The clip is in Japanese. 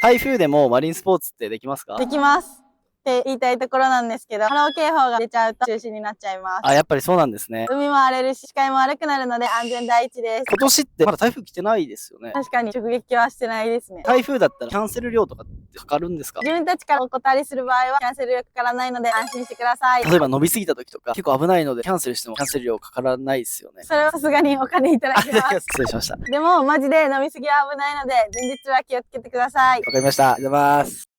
台風でもマリンスポーツってできますか？できます。って言いたいところなんですけど、波浪警報が出ちゃうと中止になっちゃいます。あ、やっぱりそうなんですね。海も荒れるし、視界も悪くなるので安全第一です。今年ってまだ台風来てないですよね。確かに直撃はしてないですね。台風だったらキャンセル料とかってかかるんですか？自分たちからお断りする場合はキャンセル料かからないので安心してください。例えば伸びすぎた時とか結構危ないのでキャンセルしてもキャンセル料かからないですよね。それはさすがにお金いただきます。失礼しました。わかでもマジで飲みすぎは危ないので前日は気をつけてください。りました。ありがとうございます。